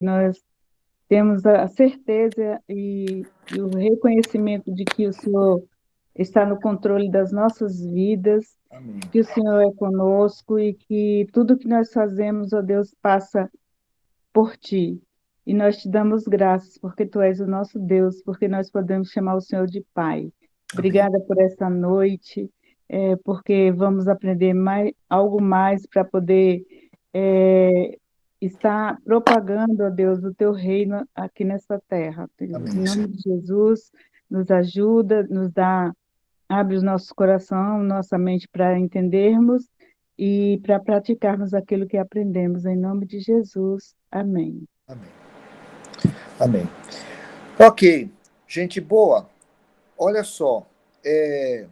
Nós temos a certeza e o reconhecimento de que o Senhor está no controle das nossas vidas, Amém. que o Senhor é conosco e que tudo que nós fazemos, ó Deus, passa por ti. E nós te damos graças porque tu és o nosso Deus, porque nós podemos chamar o Senhor de Pai. Amém. Obrigada por essa noite, porque vamos aprender algo mais para poder é, estar propagando, ó Deus, o teu reino aqui nessa terra. Em Amém, Senhor. nome de Jesus, nos ajuda, abre os nossos coração, nossa mente para entendermos e para praticarmos aquilo que aprendemos. Em nome de Jesus. Amém. Amém. Amém. Ok, gente boa, olha só. é,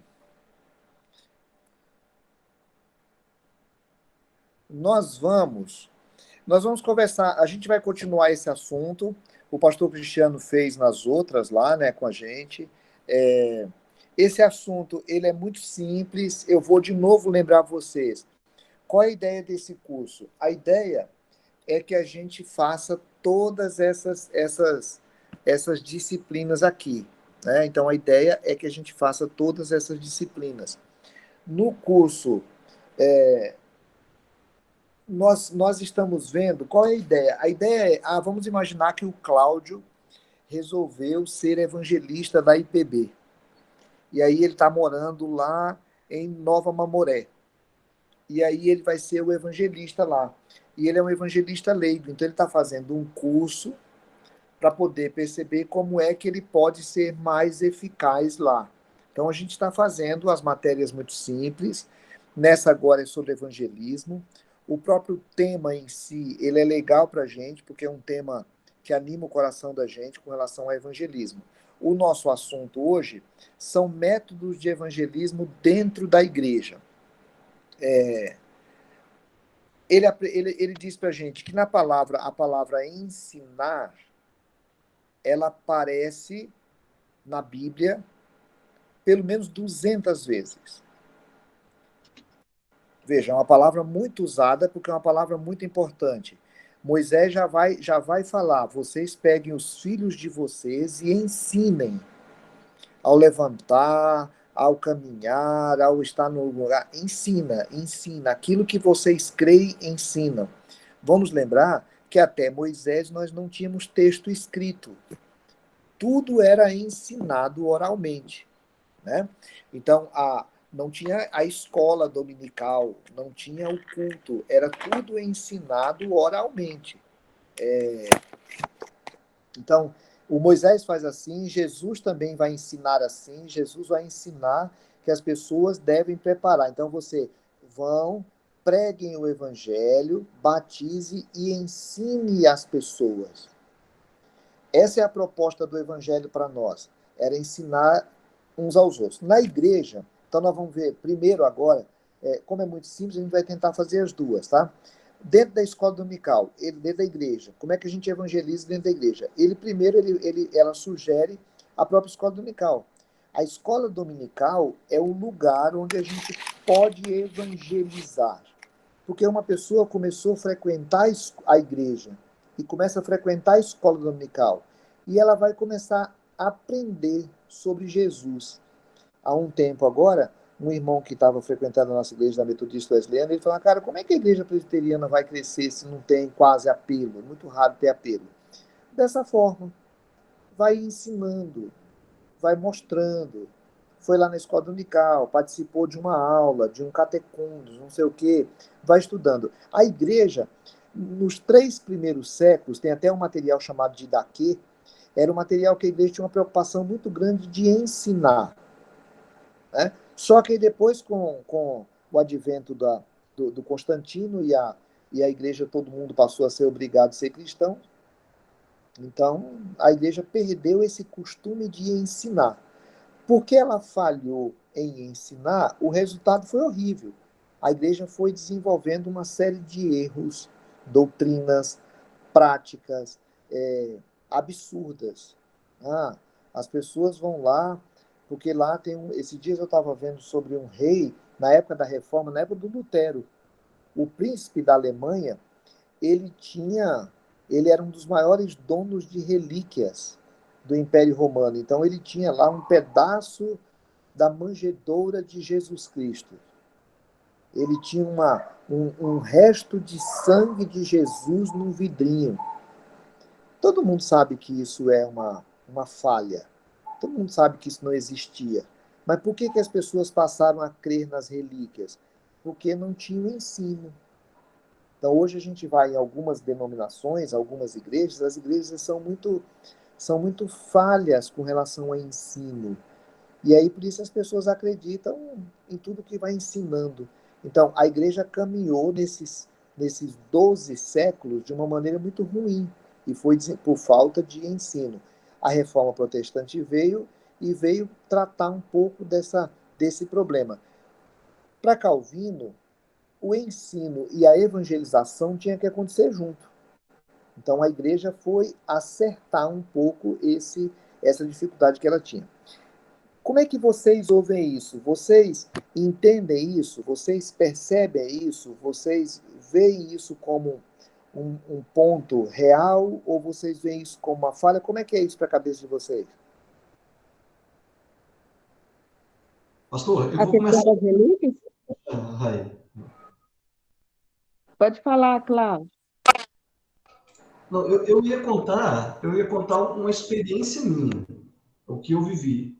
nós vamos Nós vamos conversar, a gente vai continuar esse assunto. O pastor Cristiano fez nas outras lá, né, com a gente. É, esse assunto, ele é muito simples. Eu vou de novo lembrar vocês. Qual é a ideia desse curso? A ideia é que a gente faça todas essas disciplinas aqui, né? Então, a ideia é que a gente faça todas essas disciplinas. No curso, nós estamos vendo qual é a ideia. A ideia é, vamos imaginar que o Cláudio resolveu ser evangelista da IPB. E aí ele está morando lá em Nova Mamoré. E aí ele vai ser o evangelista lá. E ele é um evangelista leigo, então ele está fazendo um curso para poder perceber como é que ele pode ser mais eficaz lá. Então a gente está fazendo as matérias muito simples. Nessa agora é sobre evangelismo. O próprio tema em si, ele é legal para a gente, porque é um tema que anima o coração da gente com relação ao evangelismo. O nosso assunto hoje são métodos de evangelismo dentro da igreja. Ele diz para a gente que a palavra ensinar, ela aparece na Bíblia pelo menos 200 vezes. Veja, é uma palavra muito usada porque é uma palavra muito importante. Moisés já vai falar: vocês peguem os filhos de vocês e ensinem ao levantar, ao caminhar, ao estar no lugar. Ensina, ensina. Aquilo que vocês creem, ensinam. Vamos lembrar que até Moisés nós não tínhamos texto escrito. Tudo era ensinado oralmente, né? Então, não tinha a escola dominical, não tinha o culto, era tudo ensinado oralmente. Então, o Moisés faz assim, Jesus também vai ensinar assim, Jesus vai ensinar que as pessoas devem preparar. Então, você vão, preguem o evangelho, batize e ensine as pessoas. Essa é a proposta do evangelho para nós, era ensinar uns aos outros. Na igreja, então nós vamos ver primeiro agora, como é muito simples, a gente vai tentar fazer as duas, tá? Dentro da escola dominical, dentro da igreja, como é que a gente evangeliza dentro da igreja? Ela sugere a própria escola dominical. A escola dominical é o lugar onde a gente pode evangelizar. Porque uma pessoa começou a frequentar a igreja e começa a frequentar a escola dominical e ela vai começar a aprender sobre Jesus. Há um tempo agora, um irmão que estava frequentando a nossa igreja da Metodista Wesleyana, ele falou: cara, como é que a igreja presbiteriana vai crescer se não tem quase apelo? É muito raro ter apelo. Dessa forma, vai ensinando, vai mostrando. Foi lá na escola dominical, participou de uma aula, de um catecúmenos, não sei o quê, vai estudando. A igreja, nos 3 primeiros séculos, tem até um material chamado de Didaquê, era um material que a igreja tinha uma preocupação muito grande de ensinar. Né? Só que depois, com o advento do Constantino e a igreja, todo mundo passou a ser obrigado a ser cristão, então a igreja perdeu esse costume de ensinar. Porque ela falhou em ensinar, o resultado foi horrível. A igreja foi desenvolvendo uma série de erros, doutrinas, práticas absurdas. Ah, as pessoas vão lá, porque lá tem um. Esses dias eu estava vendo sobre um rei, na época da reforma, na época do Lutero. O príncipe da Alemanha, ele tinha ele era um dos maiores donos de relíquias do Império Romano. Então ele tinha lá um pedaço da manjedoura de Jesus Cristo. Ele tinha um resto de sangue de Jesus num vidrinho. Todo mundo sabe que isso é uma falha. Todo mundo sabe que isso não existia. Mas por que as pessoas passaram a crer nas relíquias? Porque não tinham ensino. Então, hoje a gente vai em algumas denominações, algumas igrejas, as igrejas são muito falhas com relação ao ensino. E aí, por isso, as pessoas acreditam em tudo que vai ensinando. Então, a igreja caminhou nesses 12 séculos de uma maneira muito ruim, e foi por falta de ensino. A reforma protestante veio e veio tratar um pouco desse problema. Para Calvino, o ensino e a evangelização tinha que acontecer junto. Então, a igreja foi acertar um pouco essa dificuldade que ela tinha. Como é que vocês ouvem isso? Vocês entendem isso? Vocês percebem isso? Vocês veem isso como um ponto real ou vocês veem isso como uma falha? Como é que é isso para a cabeça de vocês? Pastor, eu A vou questão começar, das relíquias? Rai. Pode falar, Cláudio. Não, eu ia contar uma experiência minha, o que eu vivi.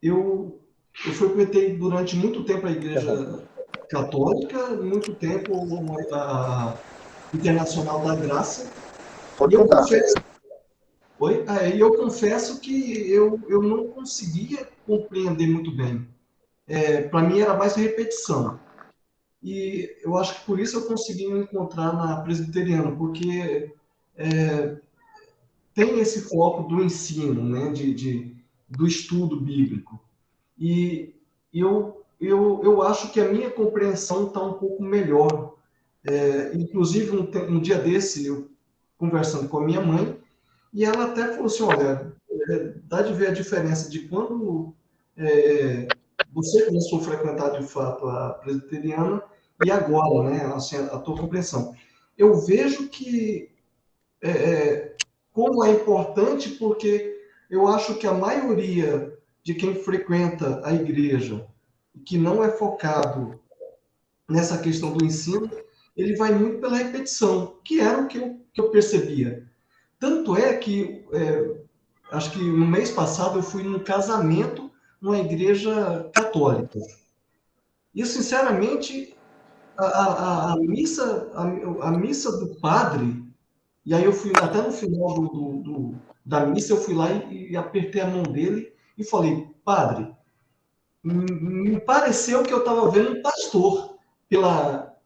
Eu, eu frequentei durante muito tempo a igreja católica, muito tempo a Internacional da Graça, e Pode eu contar. confesso, oi? E eu confesso que eu não conseguia compreender muito bem. Para mim era mais repetição. E eu acho que por isso eu consegui me encontrar na presbiteriana, porque tem esse foco do ensino, né, do estudo bíblico. E eu acho que a minha compreensão está um pouco melhor. Inclusive, um dia desse, eu conversando com a minha mãe, e ela até falou assim, olha, dá de ver a diferença de quando você começou a frequentar de fato a presbiteriana e agora, né, assim, a tua compreensão. Eu vejo que como é importante, porque eu acho que a maioria de quem frequenta a igreja, que não é focado nessa questão do ensino, ele vai muito pela repetição, que era o que eu percebia. Tanto é que, acho que no mês passado, eu fui num casamento numa igreja católica. E, sinceramente, a missa do padre, e aí eu fui até no final da missa, eu fui lá e apertei a mão dele e falei, padre, me pareceu que eu estava vendo um pastor pela,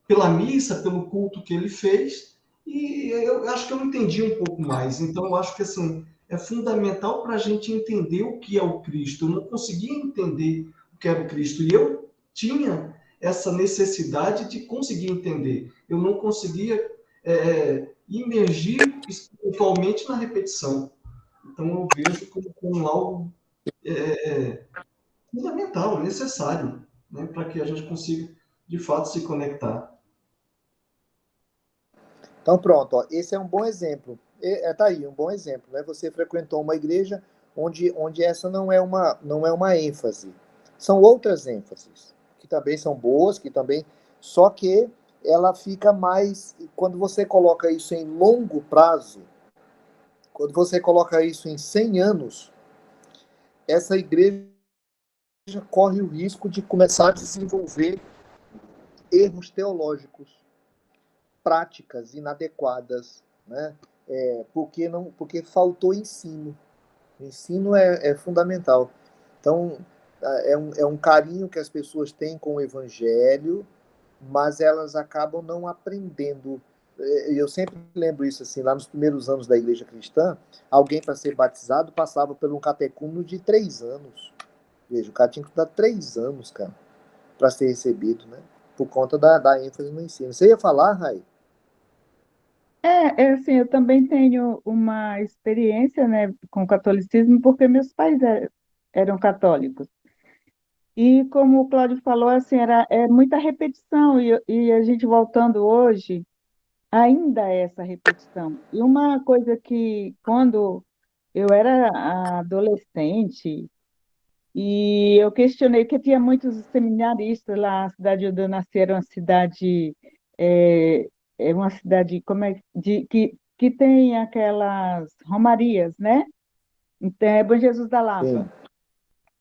pela missa, pelo culto que ele fez, e eu acho que eu entendi um pouco mais. Então, eu acho que assim, é fundamental para a gente entender o que é o Cristo. Eu não conseguia entender o que era o Cristo, e eu tinha essa necessidade de conseguir entender. Eu não conseguia imergir espiritualmente na repetição. Então, eu vejo como algo fundamental, necessário, né, para que a gente consiga, de fato, se conectar. Então, pronto, ó, esse é um bom exemplo. Tá aí, um bom exemplo, né? Você frequentou uma igreja onde essa não é uma ênfase. São outras ênfases, que também são boas, que também. Só que ela fica mais. Quando você coloca isso em longo prazo, quando você coloca isso em 100 anos, essa igreja corre o risco de começar a desenvolver erros teológicos, práticas inadequadas, né? Porque faltou ensino. O ensino é fundamental. Então, é um carinho que as pessoas têm com o evangelho, mas elas acabam não aprendendo. Eu sempre lembro isso assim, lá nos primeiros anos da igreja cristã, alguém para ser batizado passava por um catecúmeno de 3 anos. Veja, o cara tinha que estudar 3 anos, cara, para ser recebido, né? Por conta da ênfase no ensino. Você ia falar, Rai? Assim, eu também tenho uma experiência, né, com o catolicismo, porque meus pais eram católicos. E como o Cláudio falou, assim, é muita repetição, e a gente voltando hoje, ainda é essa repetição. E uma coisa que, quando eu era adolescente, e eu questionei, que tinha muitos seminaristas lá, a cidade onde eu nasci era uma cidade, é, é uma cidade como é, que tem aquelas romarias, né? Então, é Bom Jesus da Lapa. Sim.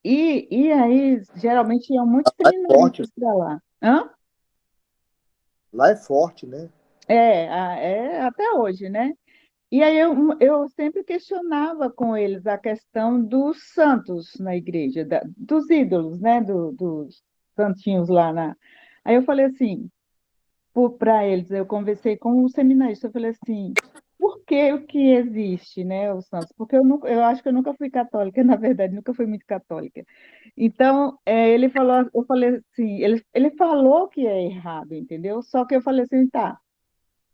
E aí, geralmente, iam muitos Lá é forte, seminaristas para lá. Hã? lá é forte, né? É até hoje, né? E aí eu sempre questionava com eles a questão dos santos na igreja, dos ídolos, né? Dos santinhos lá na. Aí eu falei assim, para eles, eu conversei com o seminarista, eu falei assim, por que o que existe, né, os santos? Porque eu acho que eu nunca fui católica, na verdade, nunca fui muito católica. Então, ele falou, eu falei assim, ele falou que é errado, entendeu? Só que eu falei assim, tá.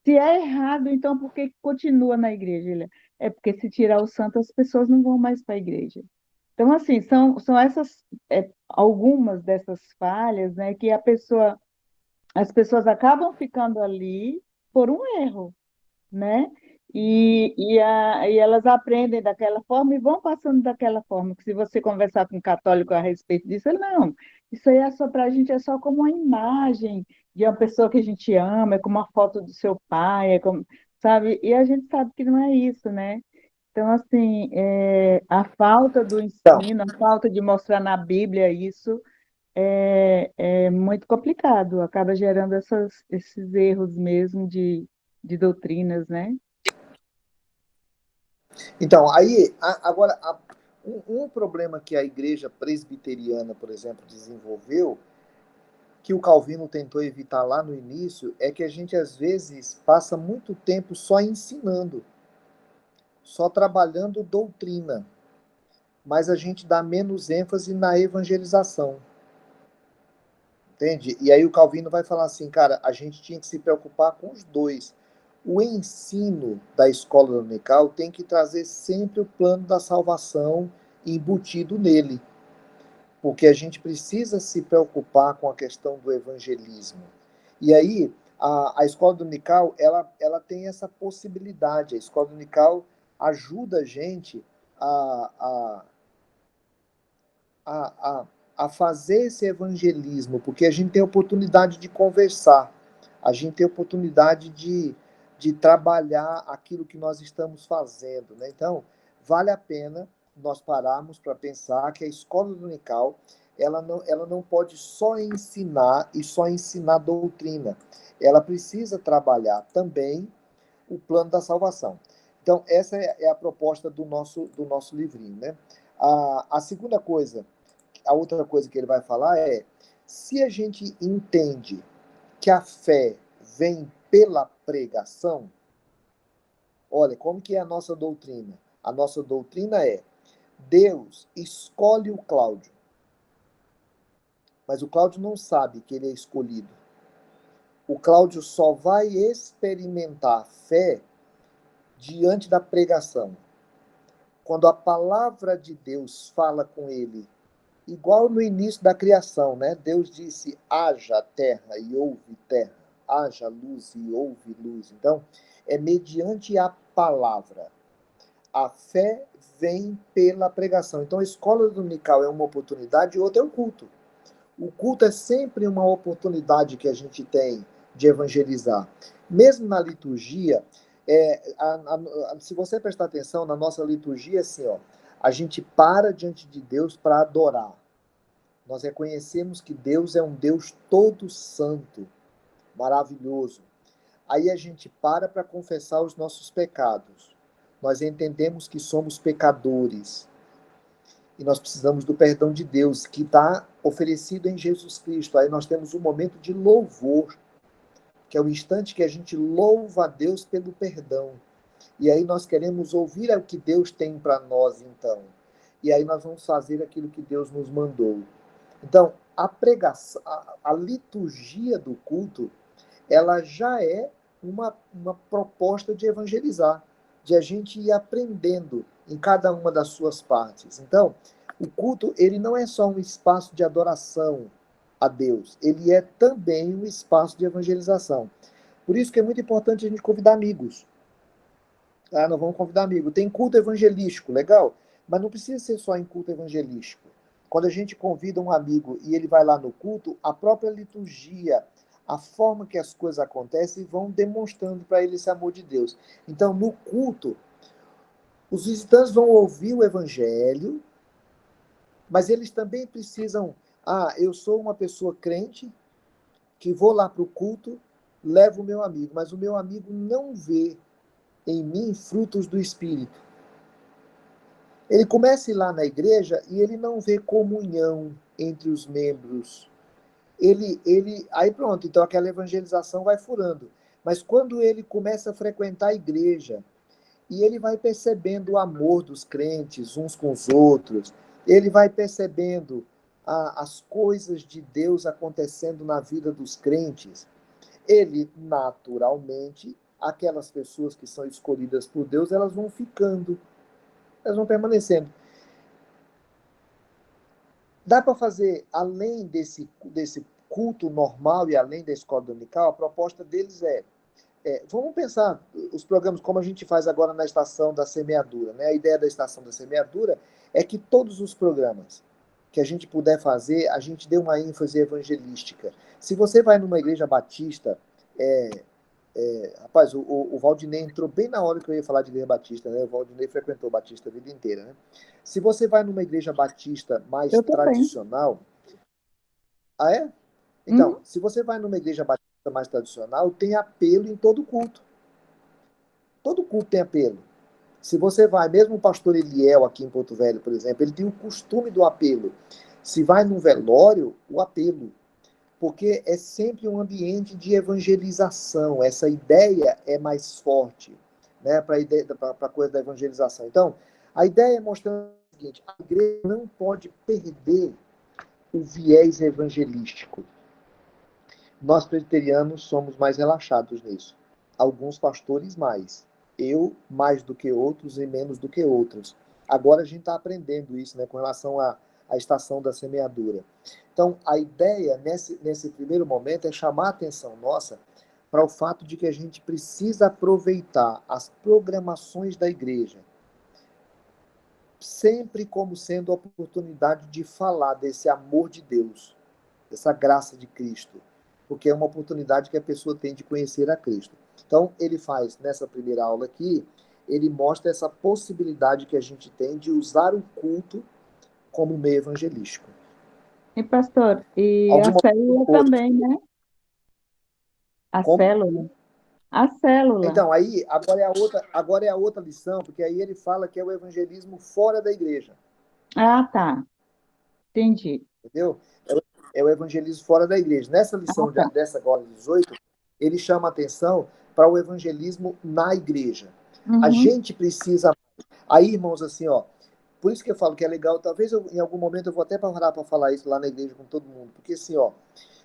Se é errado, então por que continua na igreja? É porque se tirar o santo, as pessoas não vão mais para a igreja. Então, assim, são essas, algumas dessas falhas, né, que as pessoas acabam ficando ali por um erro, né? E elas aprendem daquela forma e vão passando daquela forma. Que se você conversar com um católico a respeito disso, ele não, isso aí é só para a gente, é só como uma imagem de uma pessoa que a gente ama, é como uma foto do seu pai, é como, sabe? E a gente sabe que não é isso, né? Então, assim, a falta do Então, ensino, a falta de mostrar na Bíblia isso é muito complicado, acaba gerando esses erros mesmo de doutrinas, né? então aí, agora, um problema que a igreja presbiteriana, por exemplo, desenvolveu, que o Calvino tentou evitar lá no início, é que a gente às vezes passa muito tempo só ensinando, só trabalhando doutrina, mas a gente dá menos ênfase na evangelização, entende? E aí o Calvino vai falar assim, cara, a gente tinha que se preocupar com os dois. O ensino da escola dominical tem que trazer sempre o plano da salvação embutido nele, porque a gente precisa se preocupar com a questão do evangelismo. E aí, a escola dominical, ela tem essa possibilidade. A escola dominical ajuda a gente a, a, a, a fazer esse evangelismo, porque a gente tem a oportunidade de conversar, a gente tem a oportunidade de trabalhar aquilo que nós estamos fazendo. Né? Então, vale a pena nós pararmos para pensar que a escola dominical ela não pode só ensinar e só ensinar doutrina. Ela precisa trabalhar também o plano da salvação. Então, essa é a proposta do nosso livrinho. Né? A segunda coisa, a outra coisa que ele vai falar é: se a gente entende que a fé vem pela pregação, olha, como que é a nossa doutrina? A nossa doutrina é: Deus escolhe o Cláudio, mas o Cláudio não sabe que ele é escolhido. O Cláudio só vai experimentar fé diante da pregação. Quando a palavra de Deus fala com ele, igual no início da criação, né? Deus disse: haja terra e houve terra, haja luz e houve luz. Então, é mediante a palavra. A fé vem pela pregação. Então, a escola dominical é uma oportunidade e outra é o culto. O culto é sempre uma oportunidade que a gente tem de evangelizar. Mesmo na liturgia, se você prestar atenção na nossa liturgia, assim, ó, a gente para diante de Deus para adorar. Nós reconhecemos que Deus é um Deus todo santo, maravilhoso. Aí a gente para confessar os nossos pecados. Nós entendemos que somos pecadores e nós precisamos do perdão de Deus, que está oferecido em Jesus Cristo. Aí nós temos um momento de louvor, que é o instante que a gente louva a Deus pelo perdão. E aí nós queremos ouvir o que Deus tem para nós, então. E aí nós vamos fazer aquilo que Deus nos mandou. Então, a pregação, a liturgia do culto, ela já é uma proposta de evangelizar, de a gente ir aprendendo em cada uma das suas partes. Então, o culto, ele não é só um espaço de adoração a Deus, ele é também um espaço de evangelização. Por isso que é muito importante a gente convidar amigos. Ah, nós vamos convidar amigos. Tem culto evangelístico, legal, mas não precisa ser só em culto evangelístico. Quando a gente convida um amigo e ele vai lá no culto, a própria liturgia, a forma que as coisas acontecem, vão demonstrando para ele esse amor de Deus. Então, no culto, os visitantes vão ouvir o evangelho, mas eles também precisam. Ah, eu sou uma pessoa crente que vou lá para o culto, levo o meu amigo, mas o meu amigo não vê em mim frutos do Espírito. Ele começa a ir lá na igreja e ele não vê comunhão entre os membros. Aí pronto, então aquela evangelização vai furando. Mas quando ele começa a frequentar a igreja e ele vai percebendo o amor dos crentes uns com os outros, ele vai percebendo as coisas de Deus acontecendo na vida dos crentes, ele naturalmente, aquelas pessoas que são escolhidas por Deus, elas vão ficando, elas vão permanecendo. Dá para fazer, além desse culto normal e além da escola dominical, a proposta deles vamos pensar os programas como a gente faz agora na estação da semeadura. Né? A ideia da estação da semeadura é que todos os programas que a gente puder fazer, a gente dê uma ênfase evangelística. Se você vai numa igreja batista, rapaz, o Valdinei entrou bem na hora que eu ia falar de igreja batista, né? O Valdinei frequentou Batista a vida inteira, né? Se você vai numa igreja batista mais Eu também. tradicional, ah, é? Então, Uhum. se você vai numa igreja batista mais tradicional, tem apelo em todo culto. Todo culto tem apelo. Se você vai, mesmo o pastor Eliel aqui em Porto Velho, por exemplo, ele tem o costume do apelo. Se vai num velório, o apelo. Porque é sempre um ambiente de evangelização. Essa ideia é mais forte, né, para a coisa da evangelização. Então, a ideia é mostrar o seguinte: a igreja não pode perder o viés evangelístico. Nós presbiterianos somos mais relaxados nisso. Alguns pastores mais. Eu mais do que outros e menos do que outros. Agora a gente está aprendendo isso, né, com relação à estação da semeadura. Então, a ideia nesse primeiro momento é chamar a atenção nossa para o fato de que a gente precisa aproveitar as programações da igreja, sempre como sendo a oportunidade de falar desse amor de Deus, dessa graça de Cristo, porque é uma oportunidade que a pessoa tem de conhecer a Cristo. Então, ele faz, nessa primeira aula aqui, ele mostra essa possibilidade que a gente tem de usar o culto como meio evangelístico. E, pastor, e a Alguma célula outra? também, né? A Como? célula. A célula. Então, aí, agora é a outra lição, porque aí ele fala que é o evangelismo fora da igreja, Ah, tá. Entendi. entendeu? É o evangelismo fora da igreja. Nessa Ah, lição tá. dessa agora, 18, ele chama atenção para o evangelismo na igreja. A Uhum. gente precisa. Aí, irmãos, assim, ó, por isso que eu falo que é legal, talvez em algum momento eu vou até parar para falar isso lá na igreja com todo mundo, porque assim, ó,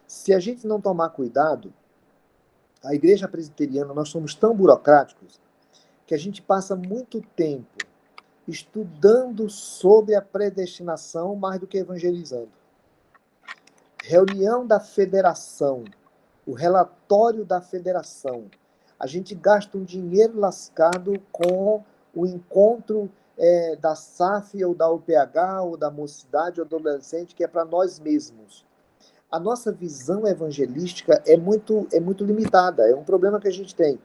se a gente não tomar cuidado, a igreja presbiteriana, nós somos tão burocráticos que a gente passa muito tempo estudando sobre a predestinação mais do que evangelizando. Reunião da federação, o relatório da federação. A gente gasta um dinheiro lascado com o encontro da SAF ou da UPH ou da mocidade ou do adolescente, que é para nós mesmos. A nossa visão evangelística é muito limitada, é um problema que a gente tem.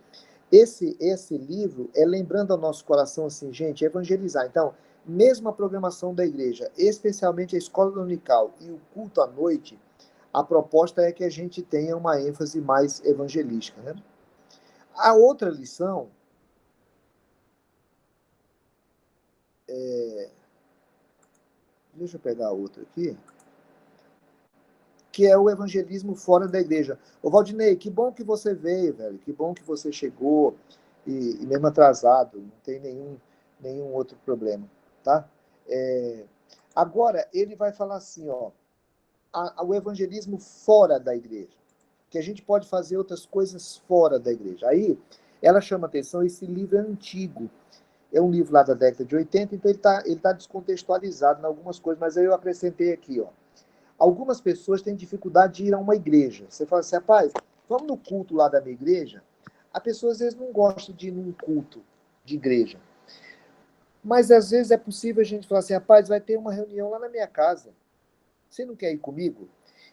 Esse livro é lembrando ao nosso coração assim, gente, evangelizar. Então, mesmo a programação da igreja, especialmente a escola dominical e o culto à noite, a proposta é que a gente tenha uma ênfase mais evangelística. Né? A outra lição, deixa eu pegar a outra aqui, que é o evangelismo fora da igreja. Ô Valdinei, que bom que você veio, velho, que bom que você chegou, e mesmo atrasado, não tem nenhum outro problema, tá? Agora, ele vai falar assim, ó, o evangelismo fora da igreja, que a gente pode fazer outras coisas fora da igreja. Aí, ela chama atenção, esse livro é antigo, é um livro lá da década de 80, então ele tá descontextualizado em algumas coisas, mas aí eu acrescentei aqui, ó. Algumas pessoas têm dificuldade de ir a uma igreja. Você fala assim, rapaz, Vamos no culto lá da minha igreja. A pessoa às vezes não gosta de ir num culto de igreja. Mas às vezes é possível a gente falar assim, rapaz, vai ter uma reunião lá na minha casa. Você não quer ir comigo?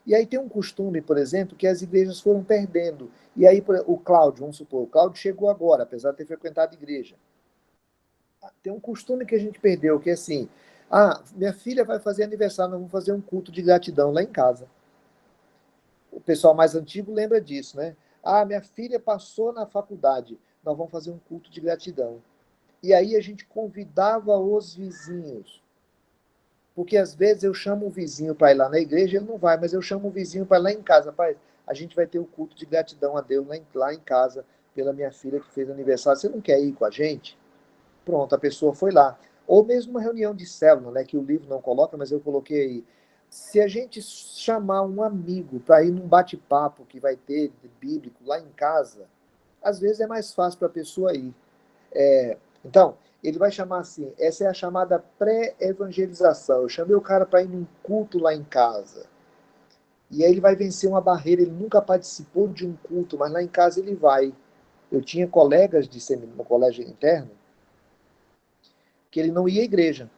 E aí tem um costume, por exemplo, que as igrejas foram perdendo. E aí o Cláudio, vamos supor, o Cláudio chegou agora, apesar de ter frequentado a igreja. Tem um costume que a gente perdeu, que é assim, minha filha vai fazer aniversário, nós vamos fazer um culto de gratidão lá em casa. O pessoal mais antigo lembra disso, né? Minha filha passou na faculdade, nós vamos fazer um culto de gratidão. E aí a gente convidava os vizinhos. Porque às vezes eu chamo o vizinho para ir lá na igreja, ele não vai, mas eu chamo o vizinho para ir lá em casa. Pai, a gente vai ter o culto de gratidão a Deus lá em casa, pela minha filha que fez aniversário. Você não quer ir com a gente? Pronto, a pessoa foi lá. Ou mesmo uma reunião de célula, né, que o livro não coloca, mas eu coloquei aí. Se a gente chamar um amigo para ir num bate-papo que vai ter de bíblico lá em casa, às vezes é mais fácil para a pessoa ir. Então, ele vai chamar assim, essa é a chamada pré-evangelização. Eu chamei o cara para ir num culto lá em casa. E aí ele vai vencer uma barreira, ele nunca participou de um culto, mas lá em casa ele vai. Eu tinha colegas de no colégio interno que ele não ia à igreja,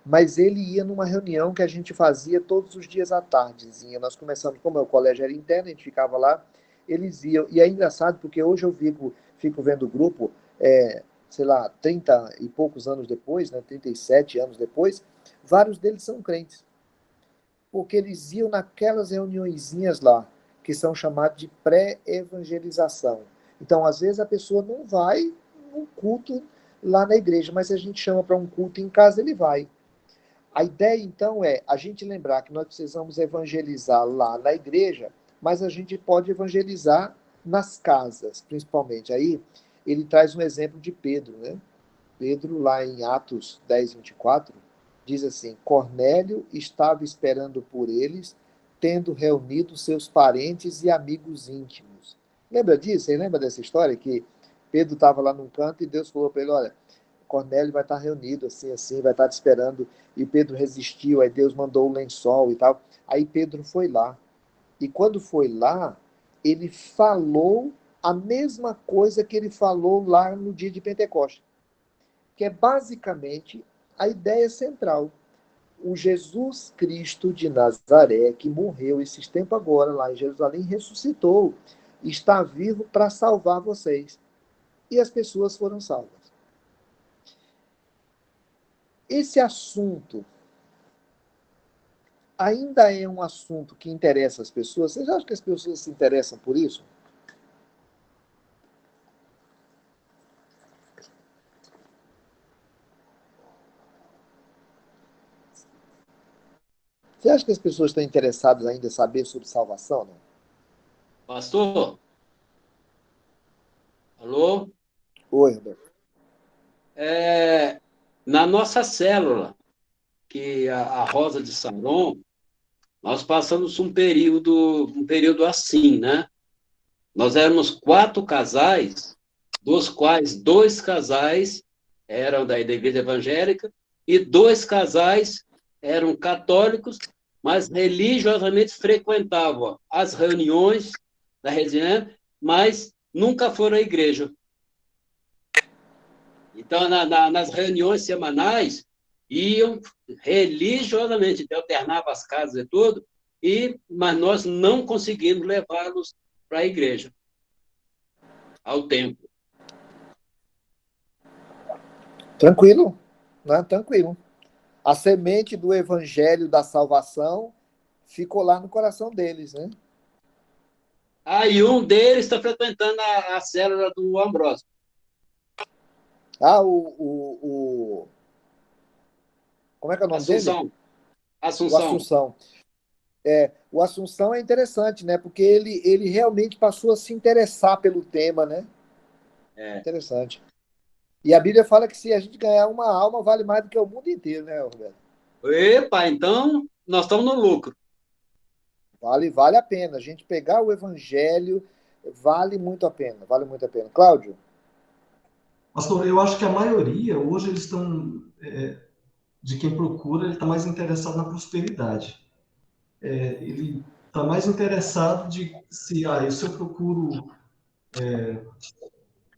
mas ele ia numa reunião que a gente fazia todos os dias à tardezinha. Nós começamos, como o colégio era interno, a gente ficava lá, eles iam. E é engraçado porque hoje eu fico vendo o grupo, sei lá, 30 e poucos anos depois, né, 37 anos depois, vários deles são crentes. Porque eles iam naquelas reuniõezinhas lá, que são chamadas de pré-evangelização. Então, às vezes, a pessoa não vai num culto lá na igreja, mas se a gente chama para um culto em casa, ele vai. A ideia, então, é a gente lembrar que nós precisamos evangelizar lá na igreja, mas a gente pode evangelizar nas casas, principalmente. Aí, ele traz um exemplo de Pedro, né? Pedro, lá em Atos 10, 24, diz assim: Cornélio estava esperando por eles, tendo reunido seus parentes e amigos íntimos. Lembra disso? Você lembra dessa história? Que Pedro estava lá num canto e Deus falou para ele: olha, Cornélio vai estar reunido assim, assim, vai estar te esperando. E Pedro resistiu, aí Deus mandou o lençol e tal. Aí Pedro foi lá. E quando foi lá, ele falou a mesma coisa que ele falou lá no dia de Pentecostes, que é basicamente a ideia central. O Jesus Cristo de Nazaré, que morreu esses tempos agora lá em Jerusalém, ressuscitou, está vivo para salvar vocês. E as pessoas foram salvas. Esse assunto ainda é um assunto que interessa as pessoas. Vocês acham que as pessoas se interessam por isso? Você acha que as pessoas estão interessadas ainda em saber sobre salvação? Não? Pastor, alô? Oi, Roberto. Na nossa célula, que a Rosa de Saron, nós passamos um período assim, né? Nós éramos 4 casais, dos quais 2 casais eram da igreja evangélica e 2 casais eram católicos, mas religiosamente frequentavam as reuniões da região, mas nunca foram à igreja. Então, nas reuniões semanais, iam religiosamente, alternava as casas e tudo, mas nós não conseguimos levá-los para a igreja ao templo. Tranquilo, né? Tranquilo. A semente do evangelho da salvação ficou lá no coração deles, né? Aí um deles está frequentando a célula do Ambrósio. Ah, o. Como é que é o nome dele? Assunção. O Assunção. Assunção. O Assunção é interessante, né? Porque ele realmente passou a se interessar pelo tema, né? É. Interessante. E a Bíblia fala que se a gente ganhar uma alma, vale mais do que o mundo inteiro, né, Roberto? Epa, então nós estamos no lucro. Vale a pena. A gente pegar o evangelho vale muito a pena. Vale muito a pena. Cláudio? Pastor, eu acho que a maioria, hoje, eles estão, de quem procura, ele está mais interessado na prosperidade. Ele tá mais interessado de se eu procuro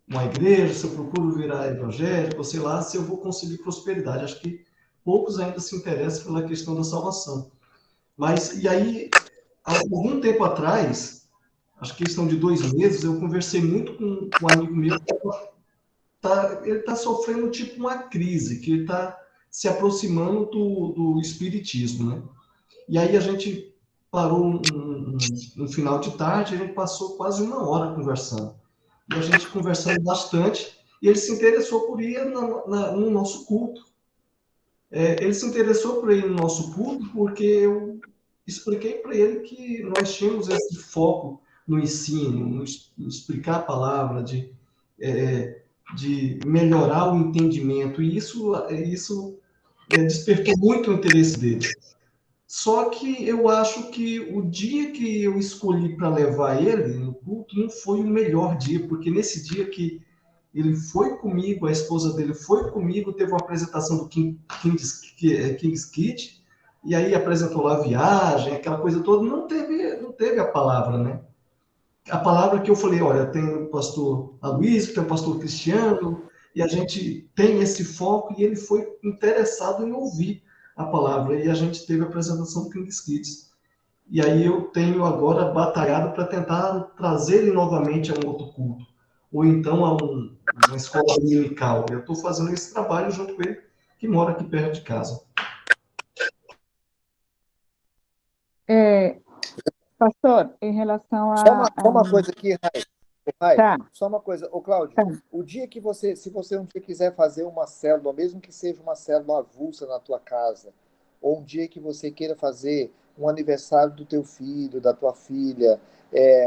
uma igreja, se eu procuro virar evangélico, sei lá, se eu vou conseguir prosperidade. Acho que poucos ainda se interessam pela questão da salvação. Mas, e aí, há algum tempo atrás, acho que questão de 2 meses, eu conversei muito com um amigo meu que ele está sofrendo tipo uma crise, que ele está se aproximando do espiritismo, né? E aí a gente parou um final de tarde, a gente passou quase 1 hora conversando. E a gente conversando bastante, e ele se interessou por ir no nosso culto. Ele se interessou por ir no nosso culto porque eu expliquei para ele que nós tínhamos esse foco no ensino, no explicar a palavra, de melhorar o entendimento, e isso despertou muito o interesse dele. Só que eu acho que o dia que eu escolhi para levar ele no culto não foi o melhor dia, porque nesse dia que ele foi comigo, a esposa dele foi comigo, teve uma apresentação do King's Kid, e aí apresentou lá a viagem, aquela coisa toda, não teve a palavra, né? A palavra que eu falei, olha, tem o pastor Aloysio, tem o pastor Cristiano, e a gente tem esse foco, e ele foi interessado em ouvir a palavra, e a gente teve a apresentação do King's Kids. E aí eu tenho agora batalhado para tentar trazer ele novamente a um outro culto, ou então a uma escola dominical. Eu estou fazendo esse trabalho junto com ele, que mora aqui perto de casa. É, pastor, em relação Só uma coisa aqui, Rai, Tá, só uma coisa. Ô, Cláudio, tá. o dia que se você um dia quiser fazer uma célula, mesmo que seja uma célula avulsa na tua casa, ou um dia que você queira fazer um aniversário do teu filho, da tua filha,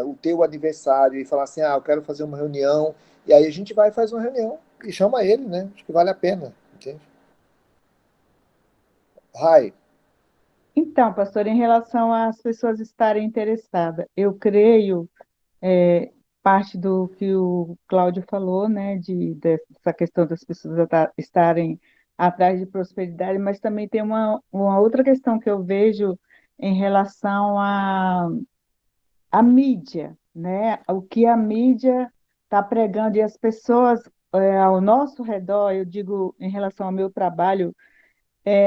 o teu aniversário, e falar assim, eu quero fazer uma reunião, e aí a gente vai e faz uma reunião, e chama ele, né? Acho que vale a pena, entende? Rai, Então, pastor, em relação às pessoas estarem interessadas, eu creio, é, parte do que o Cláudio falou, né, dessa questão das pessoas estarem atrás de prosperidade, mas também tem uma outra questão que eu vejo em relação à mídia, né? O que a mídia está pregando e as pessoas ao nosso redor, eu digo em relação ao meu trabalho,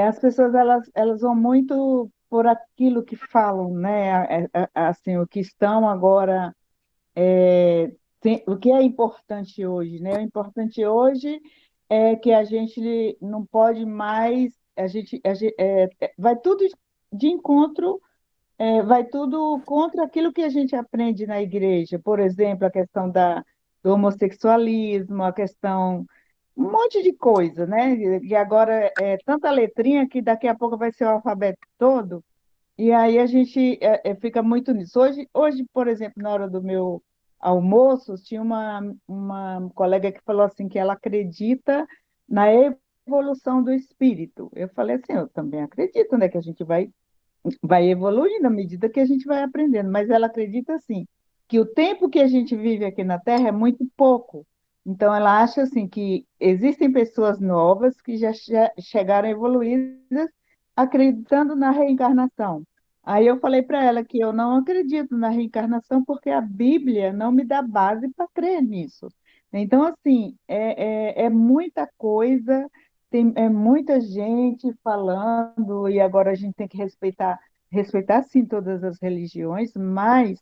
as pessoas elas vão muito por aquilo que falam, né? Assim, o que estão agora, o que é importante hoje, né? O importante hoje é que a gente não pode mais, vai tudo de encontro, vai tudo contra aquilo que a gente aprende na igreja. Por exemplo, a questão do homossexualismo, a questão um monte de coisa, né? E agora é tanta letrinha que daqui a pouco vai ser o alfabeto todo, e aí a gente fica muito nisso. Hoje, por exemplo, na hora do meu almoço, tinha uma colega que falou assim que ela acredita na evolução do espírito. Eu falei assim, eu também acredito, né, que a gente vai evoluindo à medida que a gente vai aprendendo, mas ela acredita assim, que o tempo que a gente vive aqui na Terra é muito pouco. Então ela acha assim que existem pessoas novas que já chegaram evoluídas acreditando na reencarnação. Aí eu falei para ela que eu não acredito na reencarnação porque a Bíblia não me dá base para crer nisso. Então, assim, é muita coisa, é muita gente falando, e agora a gente tem que respeitar sim todas as religiões, mas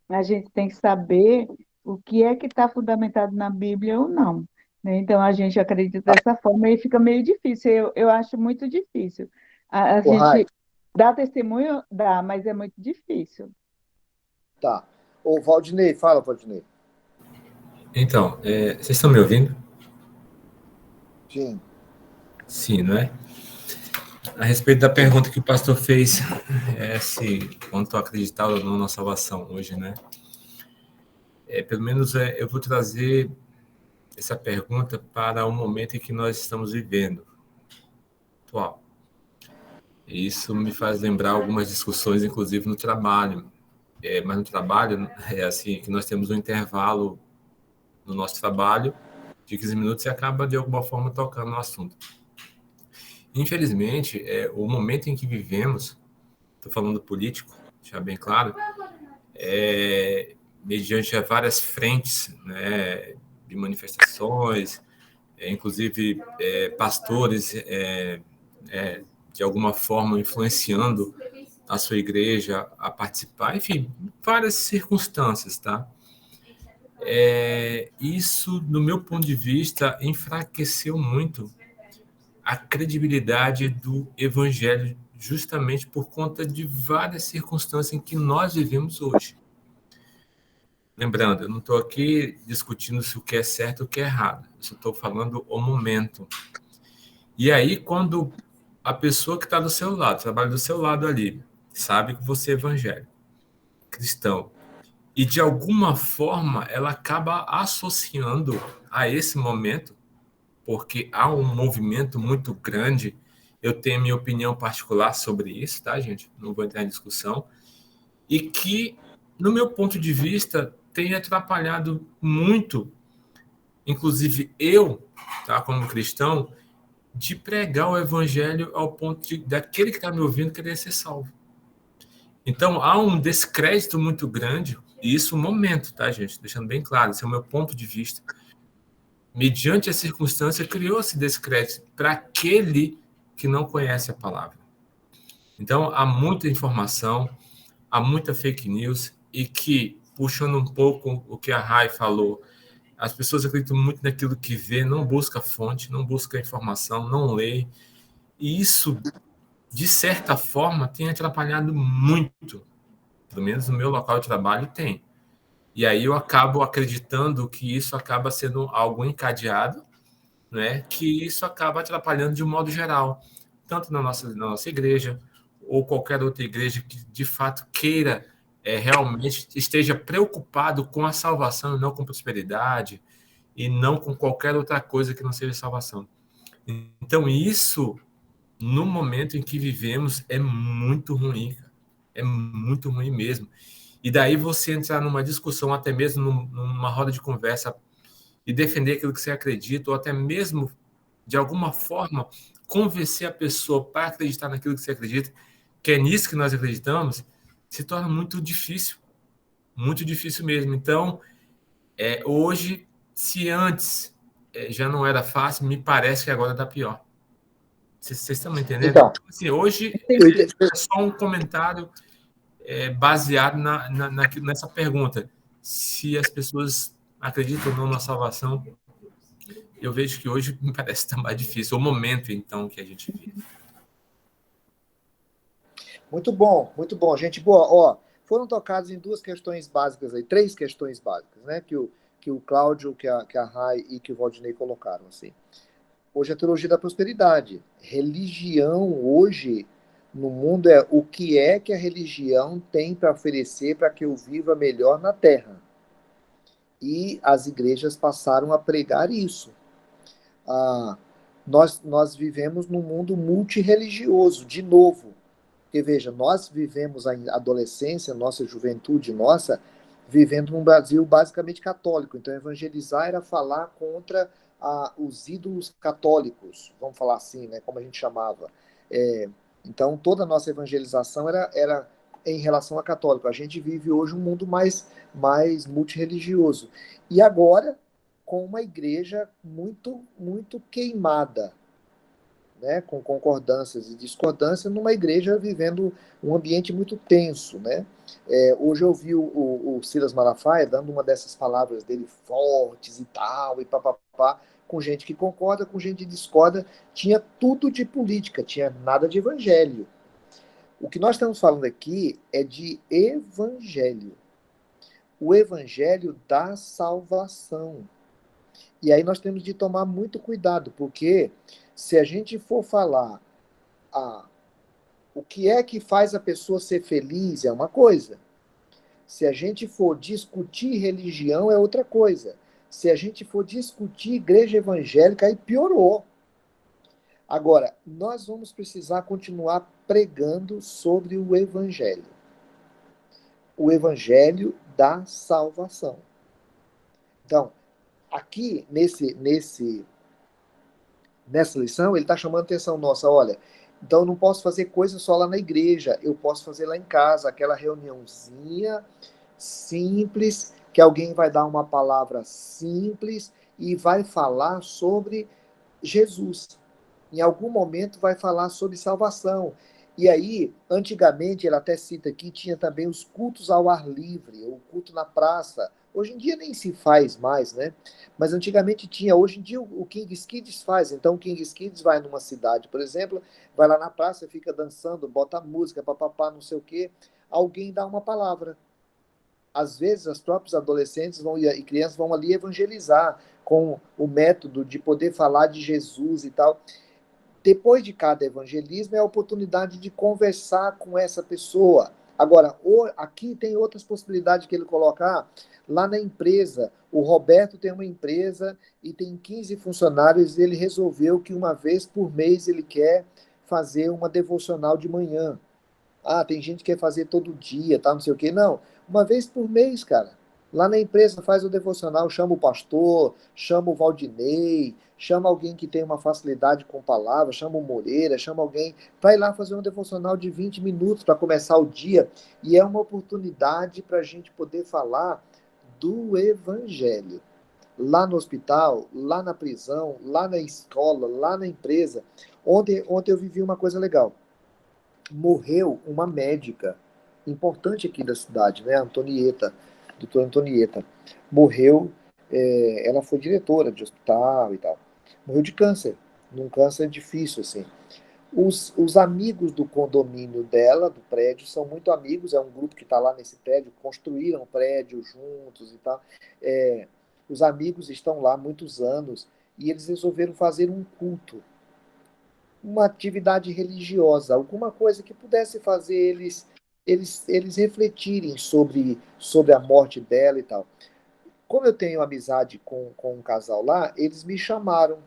a gente tem que saber o que é que está fundamentado na Bíblia ou não, né? Então a gente acredita dessa forma e fica meio difícil, eu acho muito difícil. A ô, Rai, gente dá testemunho, dá, mas é muito difícil. tá. Ô, Valdinei, fala, Valdinei. Então, vocês estão me ouvindo? Sim. Sim, não é? A respeito da pergunta que o pastor fez, se quanto a acreditar ou não na salvação hoje, né? Pelo menos eu vou trazer essa pergunta para o momento em que nós estamos vivendo, atual. Isso me faz lembrar algumas discussões, inclusive no trabalho. Mas no trabalho, é assim, que nós temos um intervalo no nosso trabalho de 15 minutos e acaba, de alguma forma, tocando no assunto. Infelizmente, o momento em que vivemos, estou falando político, deixar bem claro, mediante várias frentes, né, de manifestações, inclusive pastores de alguma forma influenciando a sua igreja a participar, enfim, várias circunstâncias, tá? Isso, do meu ponto de vista, enfraqueceu muito a credibilidade do evangelho, justamente por conta de várias circunstâncias em que nós vivemos hoje. Lembrando, eu não estou aqui discutindo se o que é certo ou o que é errado, eu só estou falando o momento. E aí, quando a pessoa que está do seu lado, trabalha do seu lado ali, sabe que você é evangélico, cristão, e de alguma forma ela acaba associando a esse momento, porque há um movimento muito grande. Eu tenho minha opinião particular sobre isso, tá, gente? Não vou entrar em discussão. E que, no meu ponto de vista, tem atrapalhado muito, inclusive eu, tá, como cristão, de pregar o evangelho ao ponto daquele que está me ouvindo querer ser salvo. Então, há um descrédito muito grande, e isso é um momento, tá, gente? Deixando bem claro, esse é o meu ponto de vista. Mediante a circunstância, criou-se descrédito para aquele que não conhece a palavra. Então, há muita informação, há muita fake news, e que, puxando um pouco o que a Rai falou, as pessoas acreditam muito naquilo que vê, não busca fonte, não busca informação, não lê, e isso, de certa forma, tem atrapalhado muito, pelo menos no meu local de trabalho tem. E aí eu acabo acreditando que isso acaba sendo algo encadeado, né, que isso acaba atrapalhando de um modo geral, tanto na nossa igreja, ou qualquer outra igreja que, de fato, queira realmente esteja preocupado com a salvação e não com prosperidade, e não com qualquer outra coisa que não seja salvação. Então, isso, no momento em que vivemos, é muito ruim, cara. É muito ruim mesmo. E daí você entrar numa discussão, até mesmo numa roda de conversa, e defender aquilo que você acredita, ou até mesmo, de alguma forma, convencer a pessoa para acreditar naquilo que você acredita, que é nisso que nós acreditamos, se torna muito difícil mesmo. Então, hoje, se antes já não era fácil, me parece que agora está pior. Vocês estão me entendendo? Então, Então, assim, hoje é só um comentário baseado nessa pergunta. Se as pessoas acreditam ou não na salvação, eu vejo que hoje me parece estar mais difícil. O momento, então, que a gente vive. muito bom, gente boa. Ó, foram tocados em duas questões básicas aí, três questões básicas, né? Que o Cláudio, que a Rai e que o Valdinei colocaram, assim. Hoje a teologia da prosperidade. Religião hoje no mundo é o que é que a religião tem para oferecer para que eu viva melhor na Terra. E as igrejas passaram a pregar isso. Nós vivemos num mundo multirreligioso, de novo. Porque, veja, nós vivemos a adolescência, nossa juventude, vivendo num Brasil basicamente católico. Então, evangelizar era falar contra os ídolos católicos, vamos falar assim, né, como a gente chamava. Então, toda a nossa evangelização era em relação a católico. A gente vive hoje um mundo mais multirreligioso. E agora, com uma igreja muito, muito queimada, né, com concordâncias e discordâncias, numa igreja vivendo um ambiente muito tenso, né? Hoje eu vi o Silas Malafaia dando uma dessas palavras dele fortes e tal, e papapá, com gente que concorda, com gente que discorda, tinha tudo de política, tinha nada de evangelho. O que nós estamos falando aqui é de evangelho. O evangelho da salvação. E aí nós temos de tomar muito cuidado, porque se a gente for falar o que é que faz a pessoa ser feliz é uma coisa. Se a gente for discutir religião é outra coisa. Se a gente for discutir igreja evangélica, aí piorou. Agora, nós vamos precisar continuar pregando sobre o evangelho. O evangelho da salvação. Então, aqui nessa lição, ele está chamando a atenção nossa. Olha, Então, eu não posso fazer coisa só lá na igreja, eu posso fazer lá em casa, aquela reuniãozinha simples, que alguém vai dar uma palavra simples e vai falar sobre Jesus. Em algum momento vai falar sobre salvação. E aí, antigamente, ele até cita aqui, tinha também os cultos ao ar livre, o culto na praça. Hoje em dia nem se faz mais, né? Mas antigamente tinha. Hoje em dia o King's Kids faz. Então o King's Kids vai numa cidade, por exemplo, vai lá na praça, fica dançando, bota música, papapá, não sei o quê. Alguém dá uma palavra. Às vezes, os próprios adolescentes e crianças vão ali evangelizar com o método de poder falar de Jesus e tal. Depois de cada evangelismo, é a oportunidade de conversar com essa pessoa. Agora, aqui tem outras possibilidades que ele colocar. Lá na empresa, o Roberto tem uma empresa e tem 15 funcionários, e ele resolveu que uma vez por mês ele quer fazer uma devocional de manhã. Ah, tem gente que quer fazer todo dia, tá, não sei o quê. Não, uma vez por mês, cara. Lá na empresa faz o devocional, chama o pastor, chama o Valdinei, chama alguém que tem uma facilidade com palavras, chama o Moreira, chama alguém para ir lá fazer um devocional de 20 minutos para começar o dia. E é uma oportunidade para a gente poder falar do Evangelho. Lá no hospital, lá na prisão, lá na escola, lá na empresa. Ontem eu vivi uma coisa legal. Morreu uma médica importante aqui da cidade, né, Antonieta, doutora Antonieta. Morreu, ela foi diretora de hospital e tal. Morreu de câncer, num câncer difícil, assim. Os amigos do condomínio dela, do prédio, são muito amigos, é um grupo que está lá nesse prédio, construíram o prédio juntos e tal. Os amigos estão lá há muitos anos e eles resolveram fazer um culto, uma atividade religiosa, alguma coisa que pudesse fazer eles refletirem sobre a morte dela e tal. Como eu tenho amizade com um casal lá, eles me chamaram.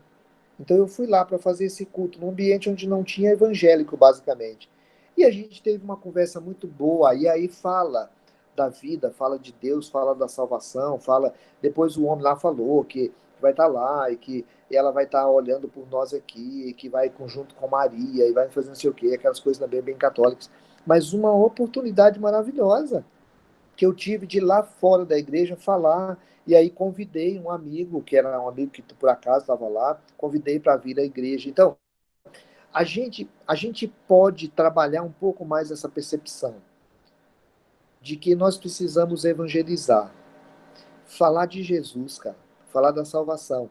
Então eu fui lá para fazer esse culto, num ambiente onde não tinha evangélico, basicamente. E a gente teve uma conversa muito boa, e aí fala da vida, fala de Deus, fala da salvação, fala. Depois o homem lá falou que vai estar lá e que ela vai estar olhando por nós aqui, e que vai junto com Maria e vai fazer não sei o quê, aquelas coisas também bem católicas. Mas uma oportunidade maravilhosa que eu tive de ir lá fora da igreja falar. E aí convidei um amigo, que era um amigo que por acaso estava lá, convidei para vir à igreja. Então, a gente pode trabalhar um pouco mais essa percepção de que nós precisamos evangelizar, falar de Jesus, cara, falar da salvação.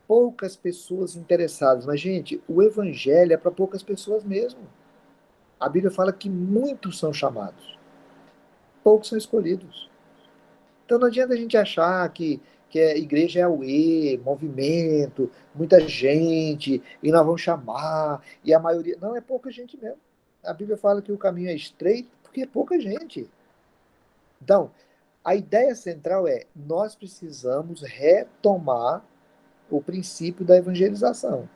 Poucas pessoas interessadas, mas, gente, o evangelho é para poucas pessoas mesmo. A Bíblia fala que muitos são chamados, poucos são escolhidos. Então não adianta a gente achar que a igreja é o movimento, muita gente, e nós vamos chamar, e a maioria. Não, é pouca gente mesmo. A Bíblia fala que o caminho é estreito porque é pouca gente. Então, a ideia central é: nós precisamos retomar o princípio da evangelização.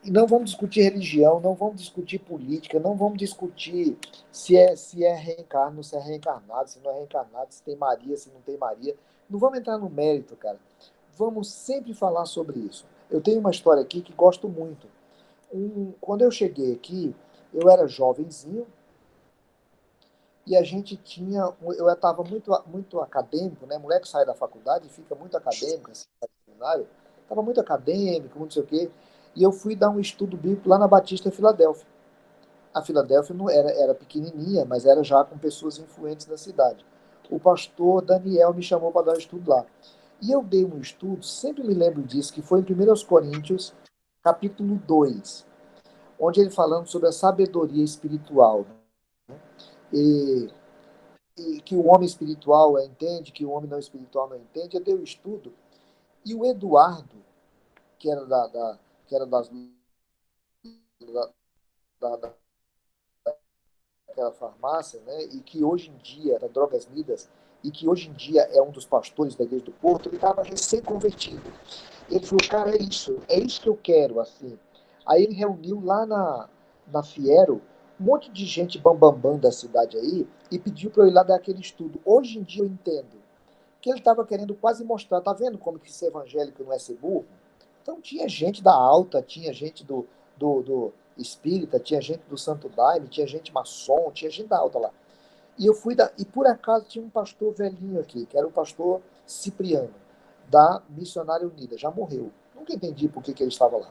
E não vamos discutir religião, não vamos discutir política, não vamos discutir se é reencarno, se é reencarnado, se não é reencarnado, se tem Maria, se não tem Maria. Não vamos entrar no mérito, cara. Vamos sempre falar sobre isso. Eu tenho uma história aqui que gosto muito. Quando eu cheguei aqui, eu era jovenzinho e a gente tinha. Eu estava muito acadêmico, né? Mulher que sai da faculdade fica muito acadêmico, assim, no seminário. Estava muito acadêmico, muito sei o quê. E eu fui dar um estudo bíblico lá na Batista Filadélfia. A Filadélfia não era pequenininha, mas era já com pessoas influentes da cidade. O pastor Daniel me chamou para dar um estudo lá. E eu dei um estudo, sempre me lembro disso, que foi em 1 Coríntios, capítulo 2, onde ele falando sobre a sabedoria espiritual. E, e que o homem espiritual entende, que o homem não espiritual não entende. Eu dei o estudo. E o Eduardo, que era que era daquela farmácia, né, e que hoje em dia, da Drogas Midas, e que hoje em dia é um dos pastores da Igreja do Porto, ele estava recém-convertido. Ele falou, cara, é isso que eu quero, assim. Aí ele reuniu lá na Fiero um monte de gente bambambam da cidade aí e pediu para eu ir lá dar aquele estudo. Hoje em dia eu entendo que ele estava querendo quase mostrar, tá vendo como que ser evangélico não é ser burro? Então tinha gente da alta, tinha gente espírita, tinha gente do Santo Daime, tinha gente maçom, tinha gente da alta lá. E eu fui e por acaso tinha um pastor velhinho aqui, que era o pastor Cipriano, da Missionária Unida, já morreu. Nunca entendi por que ele estava lá.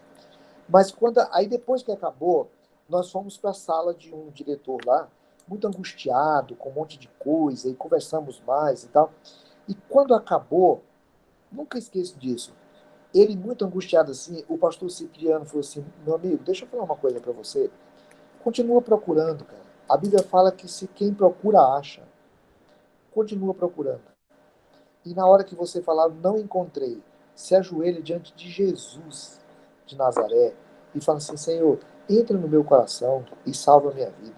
Mas aí depois que acabou, nós fomos para a sala de um diretor lá, muito angustiado, com um monte de coisa, e conversamos mais e tal. E quando acabou, nunca esqueço disso, ele muito angustiado assim, o pastor Cipriano falou assim, meu amigo, deixa eu falar uma coisa para você, continua procurando, cara. A Bíblia fala que se quem procura, acha. Continua procurando. E na hora que você falar, não encontrei, se ajoelhe diante de Jesus de Nazaré e fala assim, Senhor, entra no meu coração e salva a minha vida.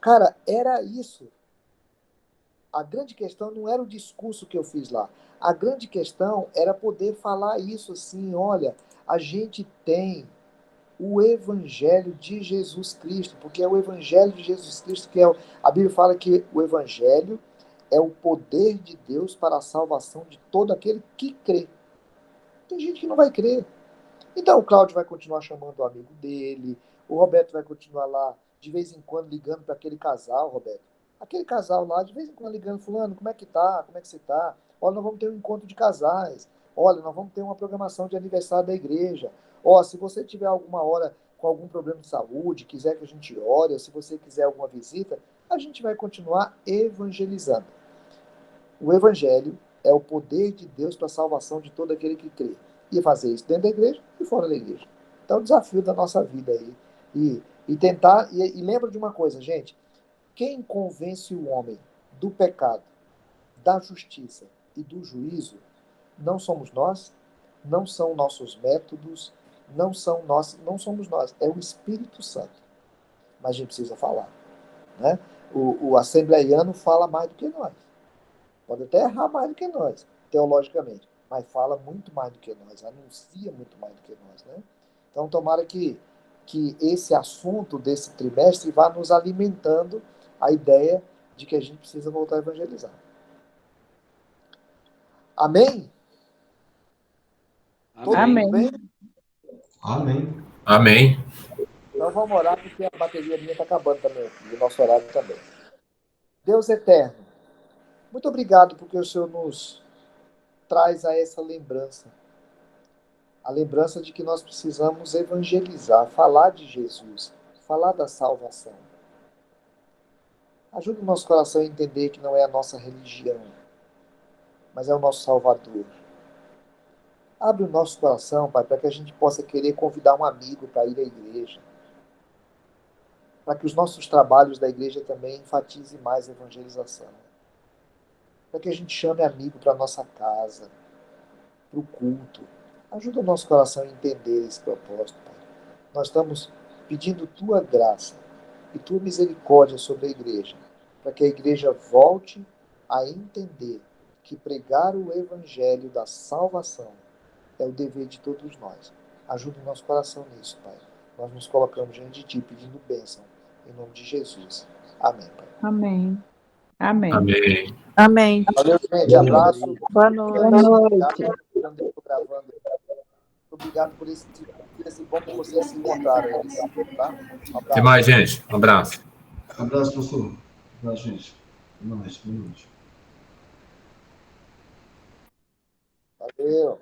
Cara, era isso. A grande questão não era o discurso que eu fiz lá. A grande questão era poder falar isso assim, olha, a gente tem o Evangelho de Jesus Cristo, porque é o Evangelho de Jesus Cristo que é. A Bíblia fala que o Evangelho é o poder de Deus para a salvação de todo aquele que crê. Tem gente que não vai crer. Então o Cláudio vai continuar chamando o amigo dele, o Roberto vai continuar lá, de vez em quando, ligando para aquele casal, Roberto. Aquele casal lá, de vez em quando, ligando, fulano, como é que tá? Como é que você tá? Olha, nós vamos ter um encontro de casais. Olha, nós vamos ter uma programação de aniversário da igreja. Ó, se você tiver alguma hora com algum problema de saúde, quiser que a gente ore, ou se você quiser alguma visita, a gente vai continuar evangelizando. O evangelho é o poder de Deus para a salvação de todo aquele que crê. E fazer isso dentro da igreja e fora da igreja. Então, é o desafio da nossa vida aí. E tentar. E lembra de uma coisa, gente: quem convence o homem do pecado, da justiça e do juízo não somos nós, não são nossos métodos, não somos nós, é o Espírito Santo. Mas a gente precisa falar. Né? O assembleiano fala mais do que nós. Pode até errar mais do que nós, teologicamente, mas fala muito mais do que nós, anuncia muito mais do que nós, né? Então, tomara que esse assunto desse trimestre vá nos alimentando a ideia de que a gente precisa voltar a evangelizar. Amém? Todo Amém. mundo bem? Amém. Amém. Então vamos orar, porque a bateria minha está acabando também aqui, e o nosso horário também. Deus eterno, muito obrigado porque o Senhor nos traz a essa lembrança. A lembrança de que nós precisamos evangelizar, falar de Jesus, falar da salvação. Ajuda o nosso coração a entender que não é a nossa religião, mas é o nosso Salvador. Abre o nosso coração, Pai, para que a gente possa querer convidar um amigo para ir à igreja. Para que os nossos trabalhos da igreja também enfatizem mais a evangelização. Para que a gente chame amigo para a nossa casa, para o culto. Ajuda o nosso coração a entender esse propósito, Pai. Nós estamos pedindo Tua graça e Tua misericórdia sobre a igreja, para que a igreja volte a entender que pregar o evangelho da salvação é o dever de todos nós. Ajuda o nosso coração nisso, Pai. Nós nos colocamos diante de Ti pedindo bênção, em nome de Jesus. Amém, Pai. Amém. Amém. Amém. Amém. Valeu, gente. Abraço. Boa Boa noite. noite. Gravando. Obrigado por esse bom que vocês se encontraram aí. Tá? Um Até abraço. mais, gente. Um abraço. Abraço, pastor. Abraço, gente. Boa noite. Boa noite. Valeu.